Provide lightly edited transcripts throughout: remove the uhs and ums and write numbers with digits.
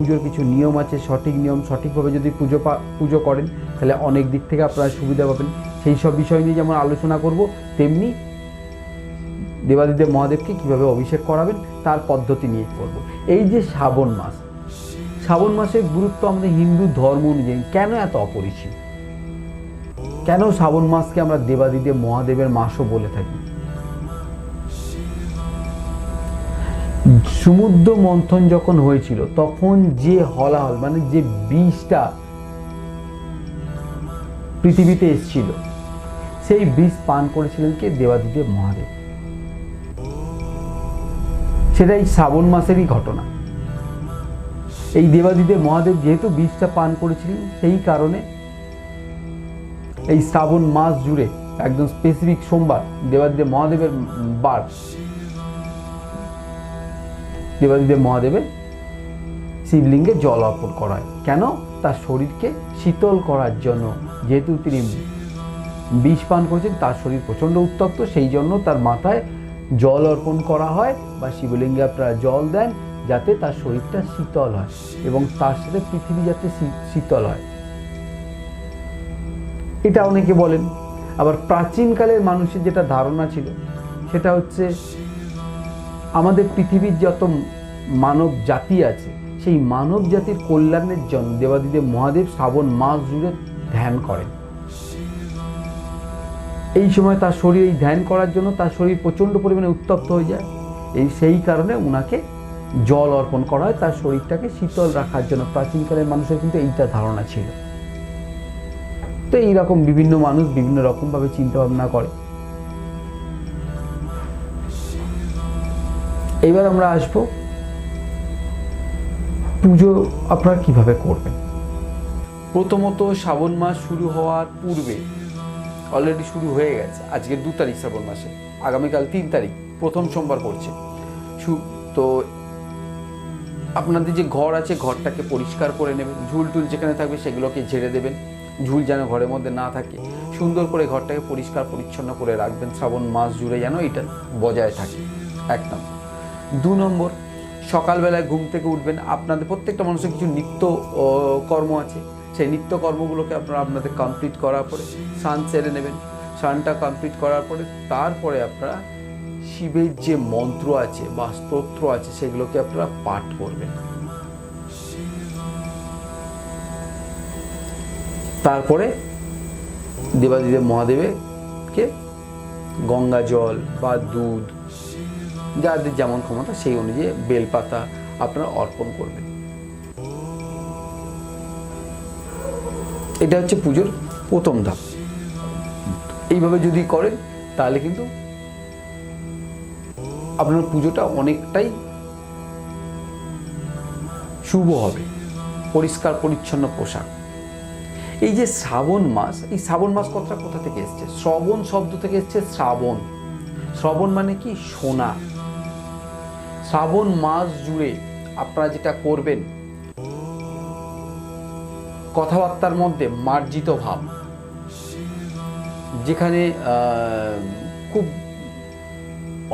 পুজোর কিছু নিয়ম আছে, সঠিক নিয়ম সঠিকভাবে যদি পুজো করেন তাহলে অনেক দিক থেকে আপনারা সুবিধা পাবেন। সেই সব বিষয় নিয়ে যেমন আলোচনা করব, তেমনি দেবাদিদেব মহাদেবকে কীভাবে অভিষেক করাবেন তার পদ্ধতি নিয়ে করব। এই যে শ্রাবণ মাস, শ্রাবণ মাসের গুরুত্ব আমাদের হিন্দু ধর্ম অনুযায়ী কেন এত অপরিসীম? কেন শ্রাবণ মাসকে আমরা দেবাদিদেব মহাদেবের মাসও বলে থাকি? সমুদ্র মন্থন যখন হয়েছিল তখন যে হলাহল মানে যে বিষটা পৃথিবীতে এসেছিল, সেই বিষ পান করেছিলেন কে? দেবাদিদেব মহাদেব। সেটাই শ্রাবণ মাসেরই ঘটনা। এই দেবাদিদেব মহাদেব যেহেতু বিষটা পান করেছিলেন, সেই কারণে এই শ্রাবণ মাস জুড়ে একদম স্পেসিফিক সোমবার দেবাদিদেব মহাদেবের বার, দেবাদিদেব মহাদেবের শিবলিঙ্গে জল অর্পণ করা হয়। কেন? তার শরীরকে শীতল করার জন্য। যেহেতু তিনি বিষ পান করেছেন, তার শরীর প্রচণ্ড উত্তপ্ত, সেই জন্য তার মাথায় জল অর্পণ করা হয় বা শিবলিঙ্গে আপনারা জল দেন, যাতে তার শরীরটা শীতল হয় এবং তার সাথে পৃথিবী যাতে শীতল হয়, এটা অনেকে বলেন। আবার প্রাচীনকালের মানুষের যেটা ধারণা ছিল সেটা হচ্ছে, আমাদের পৃথিবীর যত মানব জাতি আছে, সেই মানব জাতির কল্যাণের জন্য দেবাদিদেব মহাদেব শ্রাবণ মাস জুড়ে ধ্যান করেন। এই সময় তার শরীর, এই ধ্যান করার জন্য তার শরীর প্রচণ্ড পরিমাণে উত্তপ্ত হয়ে যায়। সেই কারণে ওনাকে জল অর্পণ করা হয় তার শরীরটাকে শীতল রাখার জন্য। প্রাচীনকালের মানুষের কিন্তু এইটা ধারণা ছিল। তো এইরকম বিভিন্ন মানুষ বিভিন্ন রকমভাবে চিন্তা ভাবনা করে। এবার আমরা আসবো পুজো আপনারা কিভাবে করবেন। প্রথমত, শ্রাবণ মাস শুরু হওয়ার পূর্বে, অলরেডি শুরু হয়ে গেছে, আজকে 2 তারিখ শ্রাবণ মাসে, আগামীকাল 3 তারিখ প্রথম সোমবার পড়ছে। তো আপনাদের যে ঘর আছে, ঘরটাকে পরিষ্কার করে নেবেন। ঝুল টুল যেখানে থাকবে সেগুলোকে ঝেড়ে দেবেন, ঝুল যেন ঘরের মধ্যে না থাকে। সুন্দর করে ঘরটাকে পরিষ্কার পরিচ্ছন্ন করে রাখবেন শ্রাবণ মাস জুড়ে, যেন এটা বজায় থাকে। 1 নম্বর। 2 নম্বর, সকালবেলায় ঘুম থেকে উঠবেন। আপনাদের প্রত্যেকটা মানুষের কিছু নিত্য কর্ম আছে, সেই নিত্য কর্মগুলোকে আপনারা আপনাদের কমপ্লিট করার পরে স্নান সেরে নেবেন। স্নানটা কমপ্লিট করার পরে তারপরে আপনারা শিবের যে মন্ত্র আছে বা স্তোত্র আছে সেগুলোকে আপনারা পাঠ করবেন। তারপরে দেবাদিদেব মহাদেবকে গঙ্গা জল বা দুধ, যাদের যেমন ক্ষমতা সেই অনুযায়ী বেলপাতা আপনারা অর্পণ করবেন। এটা হচ্ছে পুজোর প্রথম ধাপ। এইভাবে যদি করেন তাহলে কিন্তু আপনার পুজোটা অনেকটাই শুভ হবে। পরিষ্কার পরিচ্ছন্ন পোশাক। এই যে শ্রাবণ মাস, এই শ্রাবণ মাস কথাটা কোথা থেকে এসছে? শ্রবণ শব্দ থেকে এসছে শ্রাবণ। শ্রবণ মানে কি? শোনা। শ্রাবণ মাস জুড়ে আপনারা যেটা করবেন, কথাবার্তার মধ্যে মার্জিত ভাব, যেখানে খুব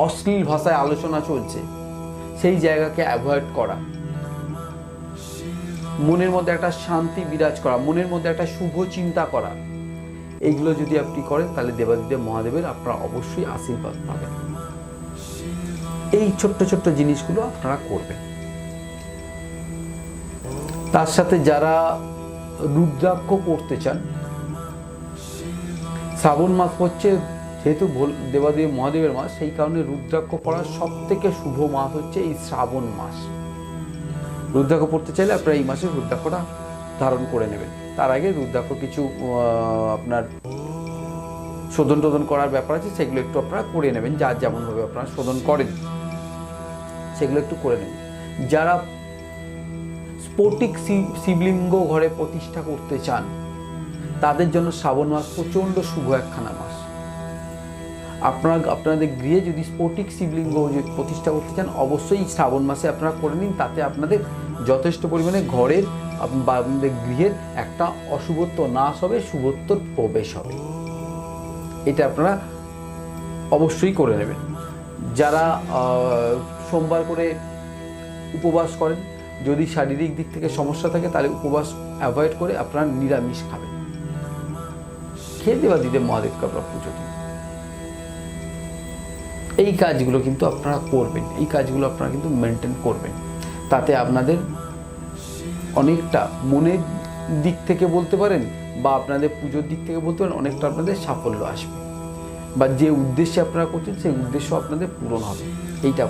অশ্লীল ভাষায় আলোচনা চলছে, সেই জায়গাকে অ্যাভয়েড করা। মনের মধ্যে একটা শান্তি বিরাজ করা, মনের মধ্যে একটা শুভ চিন্তা করা। এইগুলো যদি আপনি করেন তাহলে দেবাদিদেব মহাদেবের আপনারা অবশ্যই আশীর্বাদ পাবেন। এই ছোট্ট ছোট্ট জিনিসগুলো আপনারা করবেন। তার সাথে যারা রুদ্রাক্ষ করতে চান, শ্রাবণ মাস হচ্ছে যেহেতু দেবাদেব মহাদেবের মাস, সেই কারণে রুদ্রাক্ষ পড়ার সব থেকে শুভ মাস হচ্ছে এই শ্রাবণ মাস। রুদ্রাক্ষ পড়তে চাইলে আপনারা এই মাসে রুদ্রাক্ষটা ধারণ করে নেবেন। তার আগে রুদ্রাক্ষ কিছু আপনার শোধন টোধন করার ব্যাপার আছে, সেগুলো একটু আপনারা করে নেবেন। যার যেমনভাবে আপনারা শোধন করেন সেগুলো একটু করে নেবেন। যারা স্ফটিক শিবলিঙ্গ ঘরে প্রতিষ্ঠা করতে চান, তাদের জন্য শ্রাবণ মাস প্রচণ্ড শুভ একখানা মাস। আপনাদের গৃহে যদি স্ফটিক শিবলিঙ্গ প্রতিষ্ঠা করতে চান, অবশ্যই শ্রাবণ মাসে আপনারা করে নিন। তাতে আপনাদের যথেষ্ট পরিমাণে ঘরের বা আপনাদের গৃহের একটা অশুভত্ব নাশ হবে, শুভত্বর প্রবেশ হবে। এটা আপনারা অবশ্যই করে নেবেন। যারা সোমবার করে উপবাস করেন, যদি শারীরিক দিক থেকে সমস্যা থাকে তাহলে উপবাস অ্যাভয়েড করে আপনারা নিরামিষ খাবেন, খেয়ে দেবাদিদেব মহাদেবকে আপনারা পুজো দিন। এই কাজগুলো কিন্তু আপনারা করবেন, এই কাজগুলো আপনারা কিন্তু মেনটেন করবেন। তাতে আপনাদের অনেকটা মনের দিক থেকে বলতে পারেন বা আপনাদের পুজোর দিক থেকে বলতে পারেন, অনেকটা আপনাদের সাফল্য আসবে বা যে উদ্দেশ্যে আপনারা করছেন সেই উদ্দেশ্য আপনাদের পূরণ হবে। এইটা